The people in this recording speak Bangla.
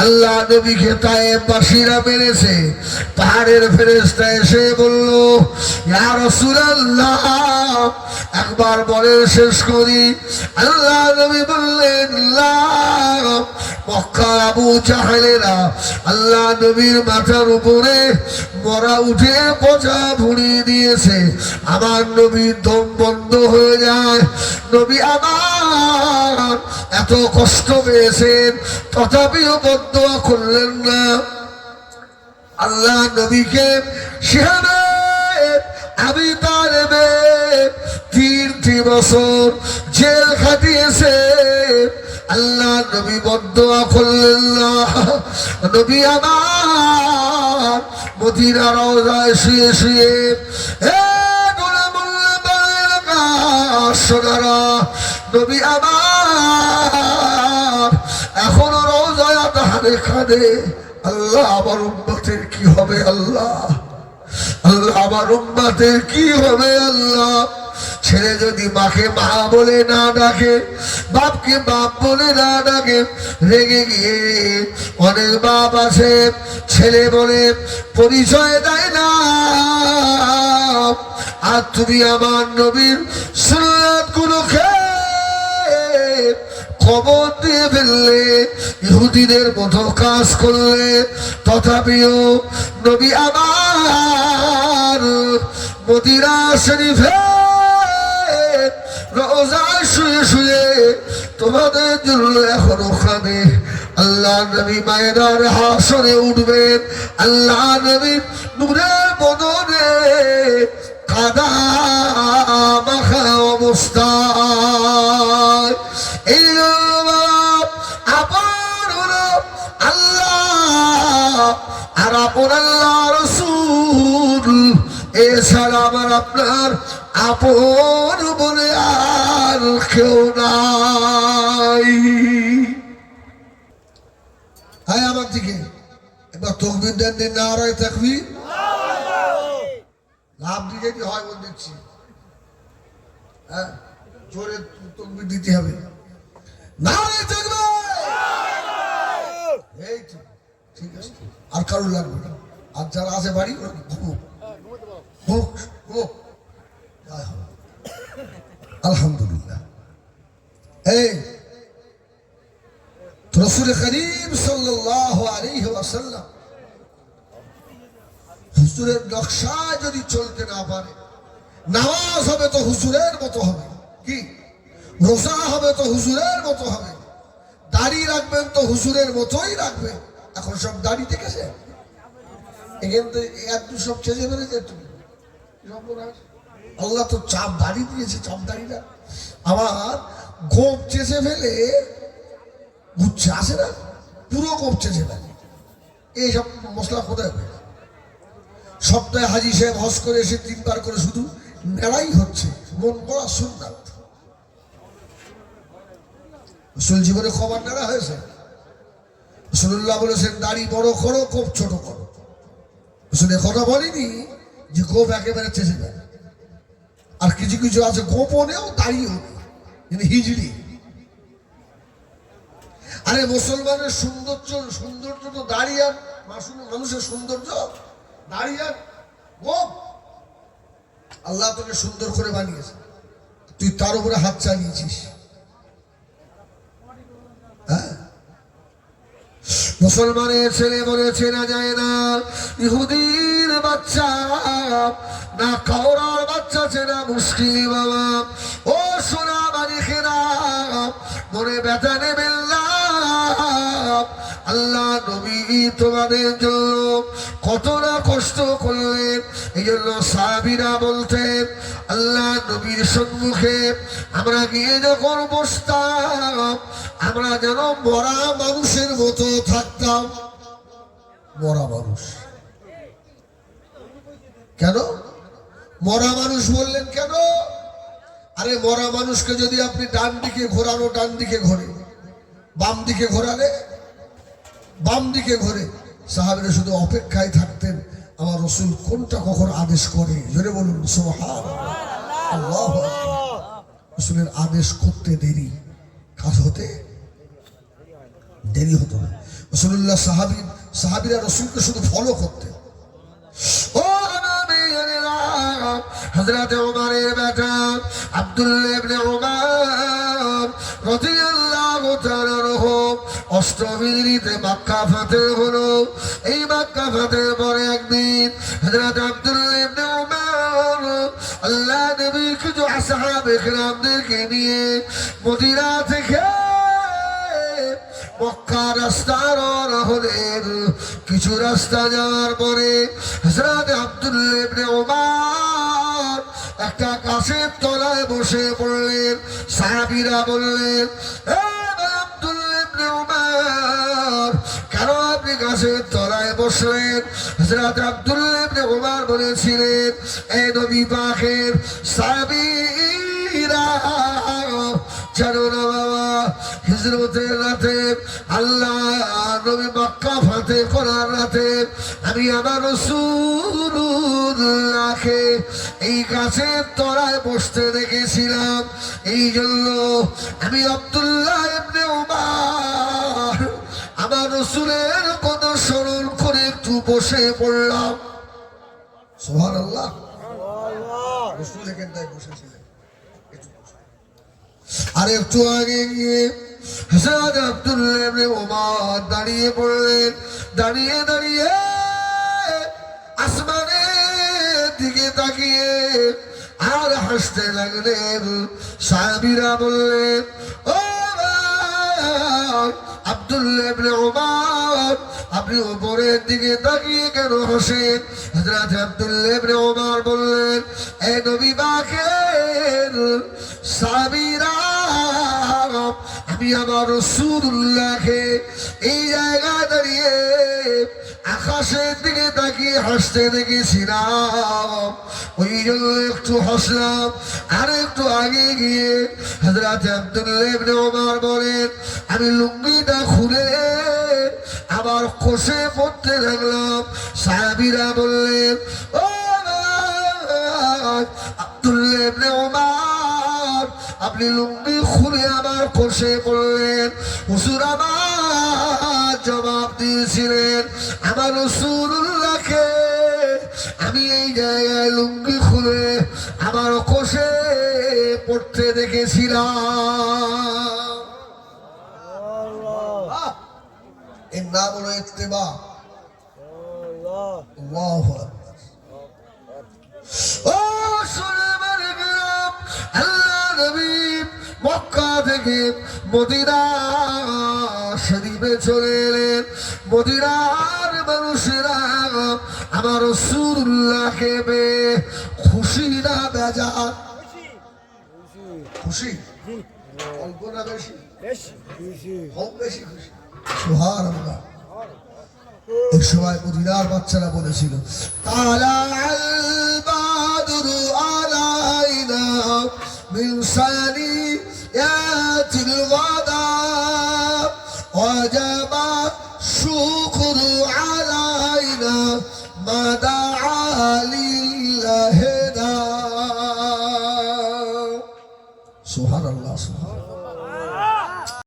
আল্লাহ নবীকে তায়েফবাসীরা মেরেছে। পাহাড়ের ফেরেশতা এসে বলল, ইয়া রাসূলুল্লাহ একবার বলে শেষ করি। আল্লাহ নবী বললেন, লা। মক্কার আবু জাহেলেরা আল্লাহ নবীর মাথার উপরে মরা উঠে পচা ভুড়িয়ে দিয়েছে। আমার নবীর দম বন্ধ হয়ে যায়। নবী আমার এত কষ্ট পেয়েছেন, তথাপিও বদদোয়া করলেন না। আল্লাহ নবীকে সেখানে আবি তালেবে 3 বছর জেল খাটিয়েছে। আল্লাহ নবী বদদোয়া করলেন না। নবী আমার মদিনা রওজায় শুয়ে শুয়ে নবী আমার এখনো রওজায় আধারে খানে, আল্লাহ আমার উম্মতের কি হবে, আল্লাহ আল্লাহ আমার উম্মতের কি হবে। আল্লাহ ছেলে যদি মাকে মা বলে না ডাকে, বাপকে বাপ বলে না ডাকে, রেগে গিয়ে অনেক বাপ আছে ছেলে বলে পরিচয় দেয় না। আর তুমি আমার নবীর সুন্নাত গুলোকে খবর দিয়ে ফেললে, ইহুদিদের মতো কাজ করলে, তথাপিও নবী আমার মদিনা শরীফে রওজায় শুয়ে শুয়ে তোমাদের জন্য এখন ওখানে আল্লাহ নবী মায়ের হাসরে উঠবেন। আল্লাহ নবী নূরের বদনে কাদা মাখা অবস্থায় এই আপন হলো আল্লাহ আর আপন আল্লাহ রাসূল, এছাড়া আমার আপনার আপন বলে আর কেউ নাই। হ্যাঁ আমার দিকে এবার তাকবীর দেন, নারায়ে তাকবীর। লাভ দিকে কি হয় বল দেখছি। হ্যাঁ জোরে তাকবীর দিতে হবে। নারায়ে তাকবীর। এই ঠিক আছে, আর কারো লাগবে না। আর যারা আছে বাড়ি ঘুমো হোক হোক। আলহামদুলিল্লাহ। এই রাসূল করিম সাল্লাল্লাহু আলাইহি ওয়াসাল্লাম হুজুরের নকশায় যদি চলতে না পারে, নামাজ হবে তো হুজুরের মতো হবে, কি রোজা হবে তো হুজুরের মতো হবে, দাড়ি রাখবেন তো হুজুরের মতোই রাখবেন। এখন সব দাড়ি দেখেছে, এখান থেকে একটু সব চেঁচে বেড়েছে। তুমি আল্লাহ তো চাপ দাড়ি দিয়েছে, চাপ দাড়িটা আমার গোপ চেঁচে ফেলে ঘুরছে, আসে না পুরো গোপ চেঁচে ফেলে। এইসব মশলা কোথায় হবে? সপ্তাহে হাজি সাহেব হজ করে এসে 3 বার করে শুধু মেলাই হচ্ছে, মন করা সুন্নাত। রাসূল জীবনে খবর নেড়া হয়েছে। রাসূলুল্লাহ বলেছেন দাড়ি বড় করো, গোপ ছোট করো। রাসূল কথা বলেনি যে গোপ একেবারে চেঁচে ফেলে। আর কিছু কিছু আছে গোপনেও দাঁড়িয়েও হিজড়ি। আরে মুসলমানের সৌন্দর্য তো দাঁড়িয়ে, আর মানুষের সৌন্দর্য দাঁড়িয়ে গোপ। আল্লাহ তোকে সুন্দর করে বানিয়েছে, তুই তার উপরে হাত চালিয়েছিস। হ্যাঁ মুসলমানের ছেলে বলে চেনা যায় না, ইহুদির বাচ্চা না কাওরার বাচ্চা চেনা মুশকিল বাবা। ও সোনা মালিকেরা মনে ব্যথা নেবেন না। আল্লাহ নবী তোমাদের জন্য কত না কষ্ট করলেন। এই জন্য সাহাবীরা বলতেন আল্লাহ নবীর সম্মুখে আমরা গিয়ে যখন বসতাম, আমরা যেন মরা মানুষের মতো থাকতাম। মরা মানুষ কেন? মরা মানুষ বললেন কেন? আরে মরা মানুষকে যদি আপনি ডান দিকে ঘোরানো ডান দিকে ঘোরে, বাম দিকে ঘোরালে বাম দিকে ঘোরে। সাহাবীরা শুধু অপেক্ষায় থাকতেন আমার রাসূল কোনটা কখন আদেশ করে। জোরে বলুন সুবহানাল্লাহ। আল্লাহু আকবার। রাসূলের আদেশ করতে দেরি, কাজ হতে দেরি হতো না। রাসূলুল্লাহ সাহাবীরা রাসূলকে শুধু ফলো করতেন। ও হযরত ওমরের বেটা আব্দুল্লাহ ইবনে ওমর রাদিয়াল্লাহু তাআলা আনহু অষ্টম হিজরিতে মক্কা ফাতহ হলো। এই মক্কা ফাতহের পরে একদিন হযরত আব্দুল্লাহ ইবনে ওমর আল্লাহ নবী কিছু আসহাবে কিরামদেরকে নিয়ে মদিনা থেকে মক্কা রাস্তা রওনা হলেন। কিছু রাস্তা যাওয়ার পরে হযরত আব্দুল্লাহ ইবনে ওমর একটা গাছের তলায় বসে পড়লেন। সাহাবীরা বললেন, আব্দুল্লাহ ইবনে ওমর কেন আপনি গাছের তলায় বসলেন? হযরত আব্দুল্লাহ ইবনে ওমর বলেছিলেন, এই নবী পাকের সাহাবীরা জানো না বাবা, হিজরতের রাতে আল্লাহ নবী মক্কা ফাতহ করার রাতে আমি আমার রাসূলুল্লাহকে এই গাছের তলায় বসতে দেখেছিলাম। এই জন্য আমি আব্দুল্লাহ ইবনে ওমর আমার রাসূলের কথা স্মরণ করে একটু বসে পড়লাম। সুবহানাল্লাহ। রাসূল এখানটায় বসেছিলেন। আর একটু আগে গিয়ে হযরত আব্দুল্লাহ ইবনে ওমর দাঁড়িয়ে পড়লেন। দাঁড়িয়ে দাঁড়িয়ে আসমানের দিকে তাকিয়ে আর হাসতে লাগলেন। সাহাবীরা বললেন, ও আব্দুল্লাহ ইবনে ওমর আপনি উপরের দিকে তাকিয়ে কেন হাসেন? হযরত আব্দুল্লাহ ইবনে ওমর বললেন, এই নবী পাকের সাহাবীরা আমি আমার রাসূলুল্লাহকে এই জায়গায় দাঁড়িয়ে আকাশের দিকে তাকিয়ে হাসতে দেখেছিলাম, ওই জন্য একটু হাসলাম। আর একটু আগে গিয়ে হযরত আব্দুল্লাহ ইবনে ওমর বলেন, আমি লুঙ্গিটা খুলে আবার কষে পড়তে লাগলাম। সাহাবীরা বললেন, ও আব্দুল্লাহ ইবনে ওমর আপনি লুঙ্গি খুলে আবার কষে পড়লেন। হুজুর আমার জবাব দিয়েছিলেন, আমার রাসূলুল্লাহকে আমি এই জায়গায় লুঙ্গি খুলে আবার কষে পড়তে দেখেছিলাম। এর নাম হলো ইত্তেবা। আল্লাহু আকবার। ও সুলেমান গ্রাম আল্লাহ নবী মক্কা থেকে মদিনা শরীফে চলে এলেন। মদিনার মানুষেরা আমার রাসূলুল্লাহকে পেয়ে খুশি না বেজার? খুশি, অল্প না বেশি? খুব বেশি খুশি। সুবহানাল্লাহ। এক সময় মদিনার বাচ্চারা বলেছিল, তালাআল বাদরু আলাইনা মিন সানিয়াতিল